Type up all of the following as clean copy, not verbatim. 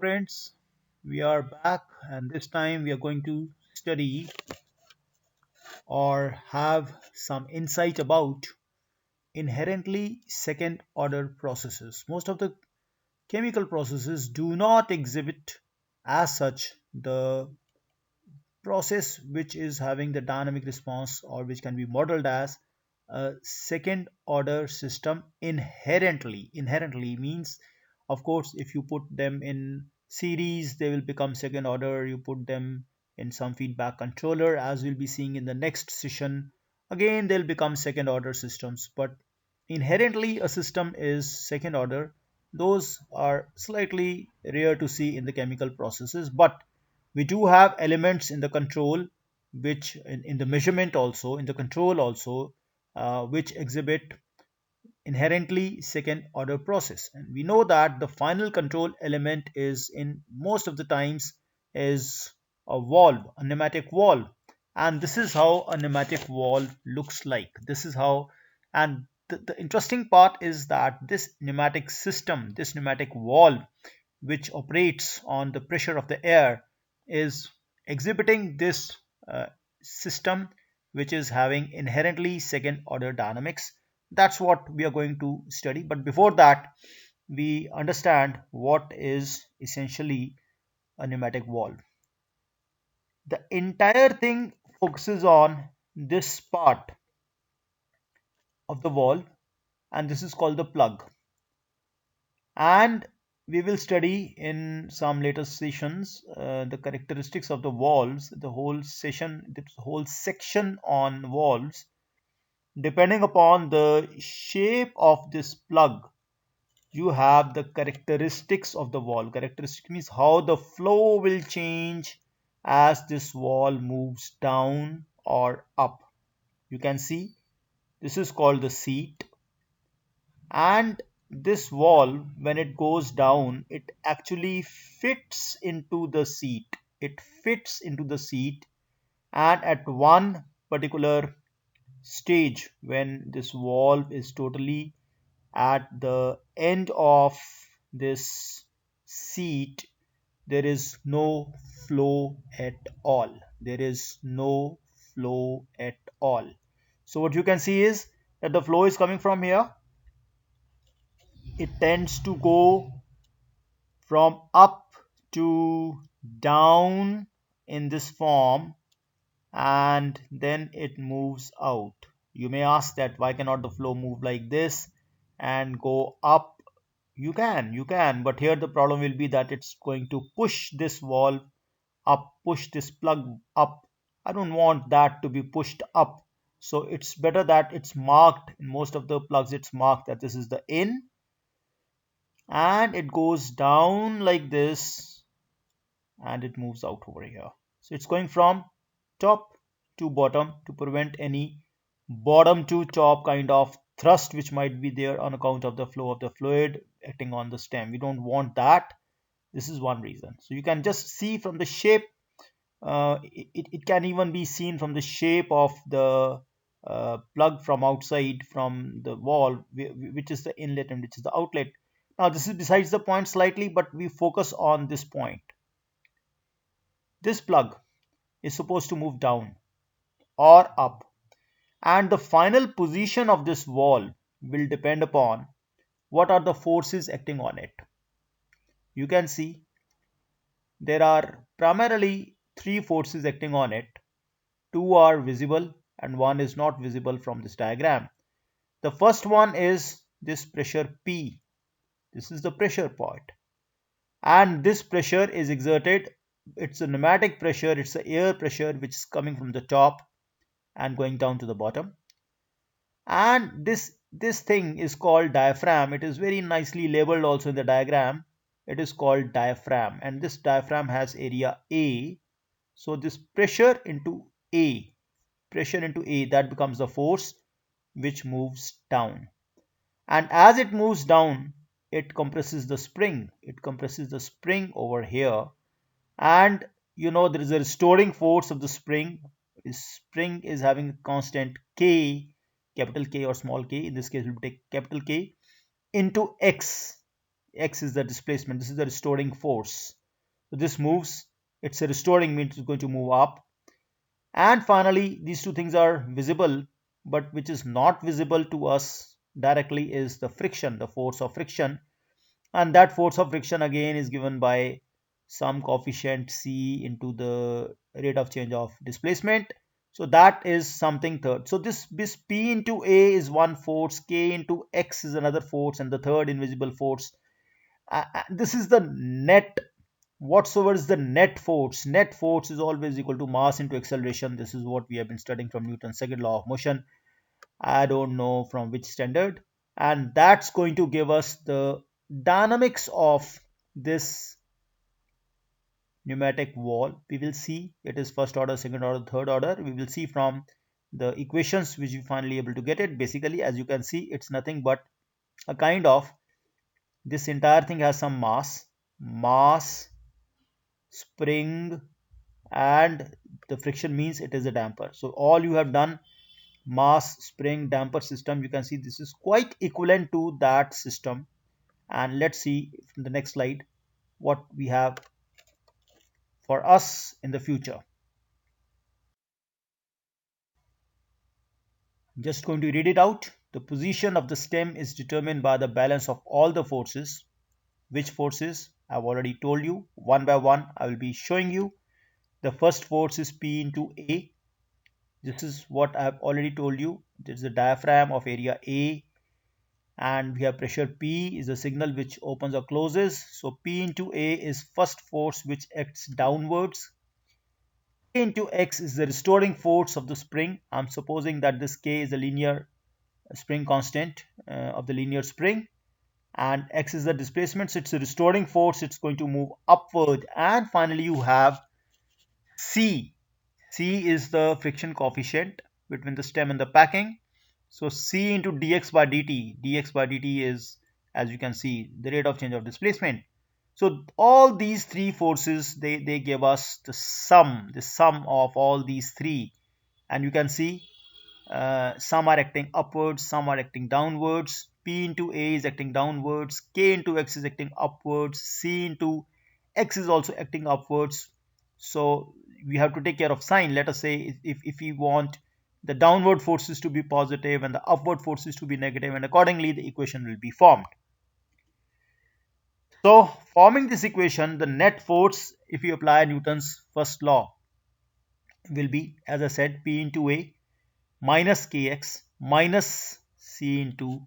friends, we are back, and this time we are going to study or have some insight about inherently second order processes. Most of the chemical processes do not exhibit as such the process which is having the dynamic response or which can be modeled as a second order system inherently. Inherently means, of course, if you put them in series they will become second order. You put them in some feedback controller, as we'll be seeing in the next session, again they'll become second order systems. But inherently a system is second order. Those are slightly rare to see in the chemical processes, but we do have elements in the control, which in the measurement also, in the control also, which exhibit inherently second order process. And we know that the final control element is in most of the times is a valve, a pneumatic valve. And this is how a pneumatic valve looks like. This is how, and the interesting part is that this pneumatic system, this pneumatic valve, which operates on the pressure of the air, is exhibiting this uh, system which is having inherently second order dynamics. That's what we are going to study. But before that, we understand what is essentially a pneumatic valve. The entire thing focuses on this part of the valve, and this is called the plug. And we will study in some later sessions the characteristics of the valves, the whole section on valves. Depending upon the shape of this plug, you have the characteristics of the valve. Characteristic means how the flow will change as this valve moves down or up. You can see this is called the seat, and this valve, when it goes down, it actually fits into the seat. It fits into the seat, and at one particular stage, when this valve is totally at the end of this seat, there is no flow at all. There is no flow at all. So what you can see is that the flow is coming from here. It tends to go from up to down in this form, and then it moves out. You may ask that why cannot the flow move like this and go up? You can, but here the problem will be that it's going to push this valve up, push this plug up. I don't want that to be pushed up. So it's better that it's marked. In most of the plugs it's marked that this is the in, and it goes down like this, and it moves out over here. So it's going from top to bottom to prevent any bottom to top kind of thrust which might be there on account of the flow of the fluid acting on the stem. We don't want that. This is one reason. So you can just see from the shape, it can even be seen from the shape of the plug from outside from the wall, which is the inlet and which is the outlet. Now this is besides the point slightly, but we focus on this point. This plug is supposed to move down or up, and the final position of this wall will depend upon what are the forces acting on it. You can see there are primarily three forces acting on it. Two are visible and one is not visible from this diagram. The first one is this pressure P. This is the pressure point, and this pressure is exerted. It's a pneumatic pressure, it's the air pressure which is coming from the top and going down to the bottom. And this thing is called diaphragm. It is very nicely labeled also in the diagram. It is called diaphragm, and this diaphragm has area A. So this pressure into A, that becomes the force which moves down. And as it moves down, it compresses the spring. It compresses the spring over here. And there is a restoring force of the spring. This spring is having a constant K, capital K or small k. In this case, we'll take capital K into X. X is the displacement. This is the restoring force. So this moves, it's a restoring, means it's going to move up. And finally, these two things are visible, but which is not visible to us directly is the friction, the force of friction. And that force of friction again is given by some coefficient c into the rate of change of displacement. So that is something third. So this p into a is one force, k into x is another force, and the third invisible force. This is the net. Whatsoever is the net force, net force is always equal to mass into acceleration. This is what we have been studying from Newton's second law of motion. I don't know from which standard. And that's going to give us the dynamics of this pneumatic wall. We will see it is first order, second order, third order. We will see from the equations which we finally able to get it. Basically, as you can see, it's nothing but a kind of, this entire thing has some mass, spring, and the friction means it is a damper. So all you have done, mass, spring, damper system, you can see this is quite equivalent to that system. And let's see from the next slide what we have for us in the future. Just going to read it out. The position of the stem is determined by the balance of all the forces. Which forces? I've already told you. One by one I will be showing you. The first force is P into A. This is what I've already told you. This is the diaphragm of area A, and we have pressure P is a signal which opens or closes. So P into A is first force which acts downwards. K into X is the restoring force of the spring. I'm supposing that this K is a linear spring constant of the linear spring, and X is the displacement, so it's a restoring force, it's going to move upward. And finally you have C. C is the friction coefficient between the stem and the packing. So C into dx by dt. Dx by dt is, as you can see, the rate of change of displacement. So all these three forces, they give us the sum of all these three. And you can see some are acting upwards, some are acting downwards. P into A is acting downwards, K into X is acting upwards, C into X is also acting upwards. So we have to take care of sign. Let us say if we want the downward forces to be positive and the upward forces to be negative, and accordingly the equation will be formed. So forming this equation, the net force, if you apply Newton's first law, will be, as I said, P into A minus kx minus c into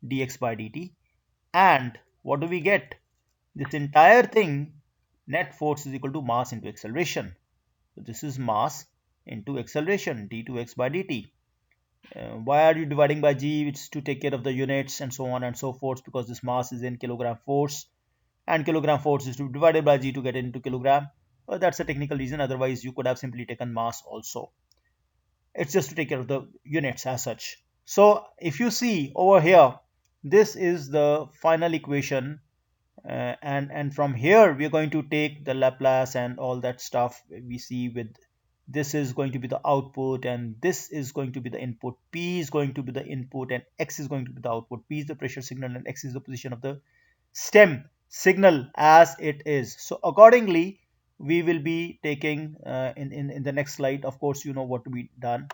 dx by dt. And what do we get? This entire thing, net force is equal to mass into acceleration. So this is mass into acceleration, d2x by dt. Why are you dividing by g? Which is to take care of the units and so on and so forth, because this mass is in kilogram force, and kilogram force is to be divided by g to get into kilogram. That's a technical reason, otherwise you could have simply taken mass also. It's just to take care of the units as such. So if you see over here, this is the final equation, and from here we are going to take the Laplace and all that stuff we see with, this is going to be the output and this is going to be the input. P is going to be the input and X is going to be the output. P is the pressure signal and X is the position of the stem signal as it is. So accordingly we will be taking in the next slide, of course you know what to be done,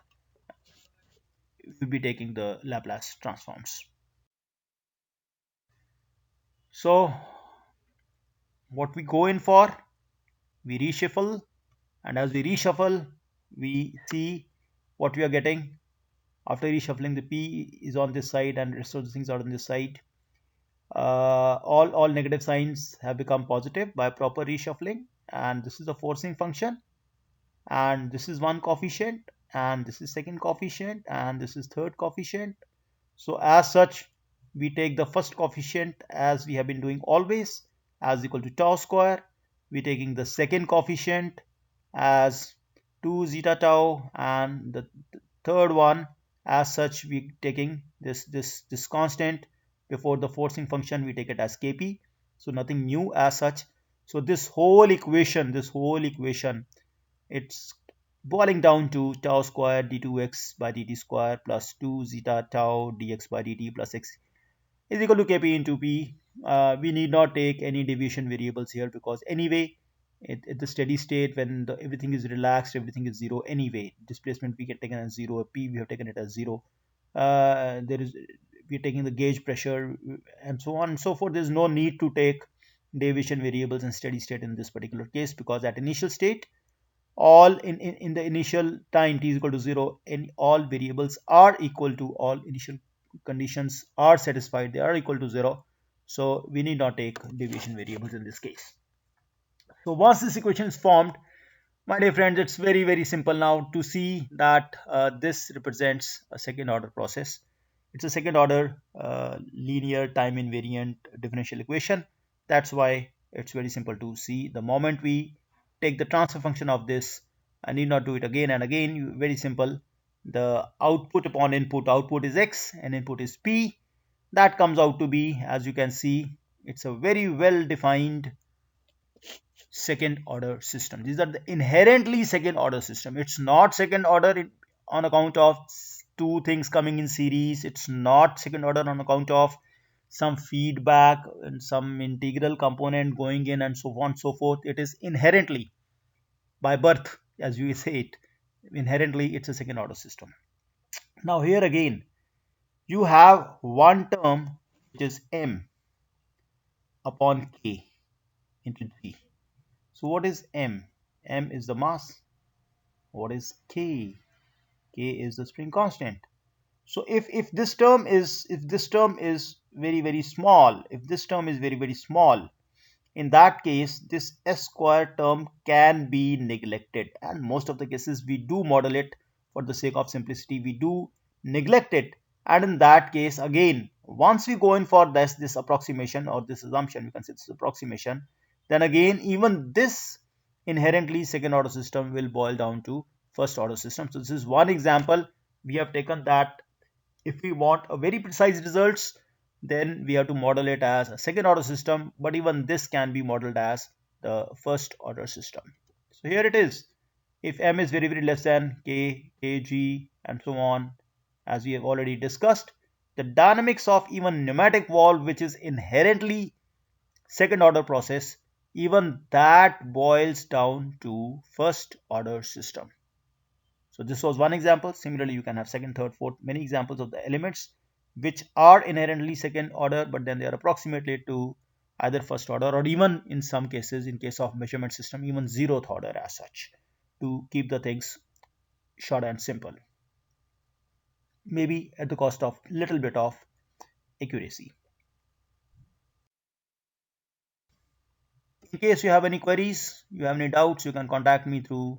we'll be taking the Laplace transforms. So what we go in for, we reshuffle, and as we reshuffle we see what we are getting. After reshuffling, the P is on this side and rest of the things are on this side. All negative signs have become positive by proper reshuffling, and this is the forcing function, and this is one coefficient, and this is second coefficient, and this is third coefficient. So as such, we take the first coefficient as we have been doing always, as equal to tau square. We're taking the second coefficient as 2 zeta tau, and the third one as such we taking this constant before the forcing function, we take it as kp. So nothing new as such. So this whole equation, it's boiling down to tau square d2x by dt square plus 2 zeta tau dx by dt plus x is equal to kp into p. We need not take any deviation variables here, because anyway At the steady state, when everything is relaxed, everything is zero anyway. Displacement we get taken as zero, p we have taken it as zero. There is we're taking the gauge pressure and so on and so forth. There's no need to take deviation variables in steady state in this particular case, because at initial state, all in the initial time t is equal to 0, and all variables are equal to, all initial conditions are satisfied, they are equal to 0. So we need not take deviation variables in this case. So once this equation is formed, my dear friends, it's very, very simple now to see that this represents a second order process. It's a second order linear time invariant differential equation. That's why it's very simple to see. The moment we take the transfer function of this, I need not do it again and again. Very simple. The output upon input, output is x and input is p. That comes out to be, as you can see, it's a very well defined second order system. These are the inherently second order system. It's not second order on account of two things coming in series. It's not second order on account of some feedback and some integral component going in and so on and so forth. It is inherently, by birth, as you say it, inherently it's a second order system. Now here again, you have one term which is m upon k into g. So what is m? M is the mass. What is k? K is the spring constant. So if this term is very small, if this term is very small, in that case this s square term can be neglected, and most of the cases we do model it. For the sake of simplicity, we do neglect it, and in that case again, once we go in for this approximation or this assumption, we can say this approximation, then again even this inherently second order system will boil down to first order system. So this is one example. We have taken that if we want a very precise results, then we have to model it as a second order system, but even this can be modeled as the first order system. So here it is. If m is very less than k, kg, and so on, as we have already discussed, the dynamics of even pneumatic valve, which is inherently second order process, even that boils down to first order system. So this was one example. Similarly, you can have second, third, fourth, many examples of the elements which are inherently second order, but then they are approximated to either first order, or even in some cases, in case of measurement system, even zeroth order as such, to keep the things short and simple, maybe at the cost of little bit of accuracy. In case you have any queries, you have any doubts, you can contact me through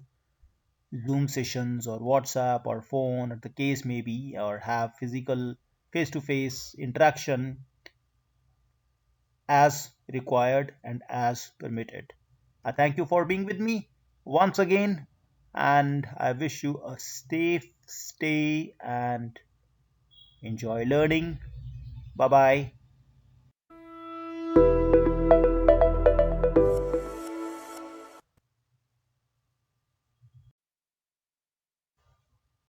Zoom sessions or WhatsApp or phone, or the case may be, or have physical face to face interaction as required and as permitted. I thank you for being with me once again, and I wish you a safe stay and enjoy learning. Bye bye.